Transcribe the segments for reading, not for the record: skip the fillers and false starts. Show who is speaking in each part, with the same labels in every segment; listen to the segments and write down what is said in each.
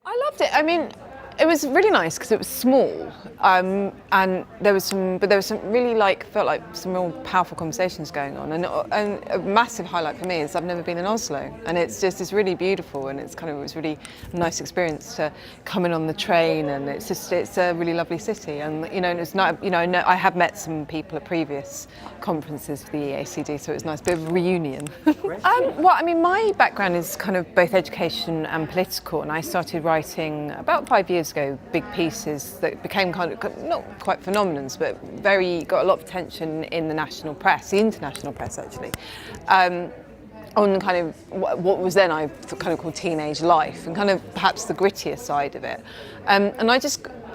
Speaker 1: I loved it. I mean, it was really nice because it was small, and there was some really felt like some real powerful conversations going on. And a massive highlight for me is I've never been in Oslo, and it's really beautiful, and it was really a nice experience to come in on the train, and it's a really lovely city, and and it's not I have met some people at previous conferences for the EACD, so it was a nice bit of a reunion. Well, I mean, my background is kind of both education and political, and I started writing about 5 years ago big pieces that became kind of not quite phenomenons, but got a lot of attention in the national press, the international press actually, on kind of what was then I kind of called teenage life, and kind of perhaps the grittier side of it. And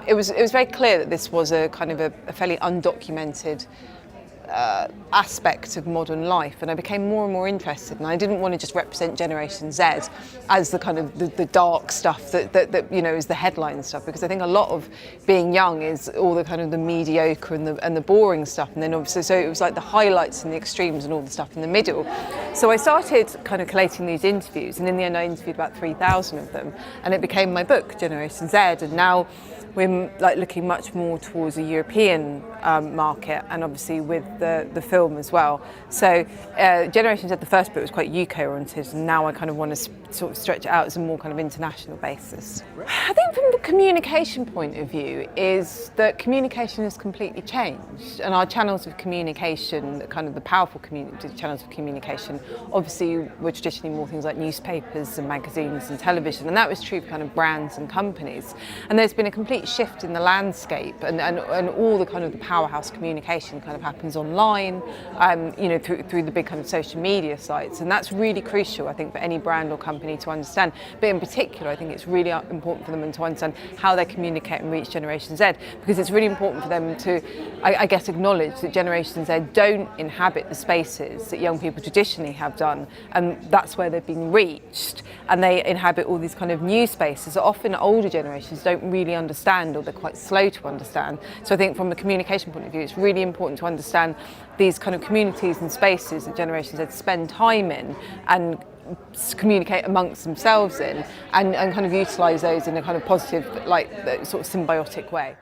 Speaker 1: it was very clear that this was a kind of a fairly undocumented aspect of modern life, and I became more and more interested, and I didn't want to just represent Generation Z as the kind of the dark stuff that is the headline stuff, because I think a lot of being young is all the kind of the mediocre and the boring stuff, and then obviously so it was like the highlights and the extremes and all the stuff in the middle. So I started kind of collating these interviews, and in the end I interviewed about 3,000 of them, and it became my book, Generation Z, and now we're looking much more towards a European market, and obviously with the film as well. So Generation Z, the first book, was quite UK oriented, and now I kind of want to sort of stretch it out as a more kind of international basis. I think from the communication point of view is that communication has completely changed, and our channels of communication, kind of the powerful channels of communication, obviously were traditionally more things like newspapers and magazines and television, and that was true for kind of brands and companies. And there's been a complete shift in the landscape, and all the kind of the powerhouse communication kind of happens online, through the big kind of social media sites, and that's really crucial, I think, for any brand or company to understand. But in particular, I think it's really important for them to understand how they communicate and reach Generation Z, because it's really important for them to, I guess, acknowledge that Generation Z don't inhabit the spaces that young people traditionally have done, and that's where they've been reached, and they inhabit all these kind of new spaces that often older generations don't really understand, or they're quite slow to understand. So I think from a communication point of view, it's really important to understand these kind of communities and spaces that Generation Z spend time in and communicate amongst themselves in, and kind of utilise those in a kind of positive, sort of symbiotic way.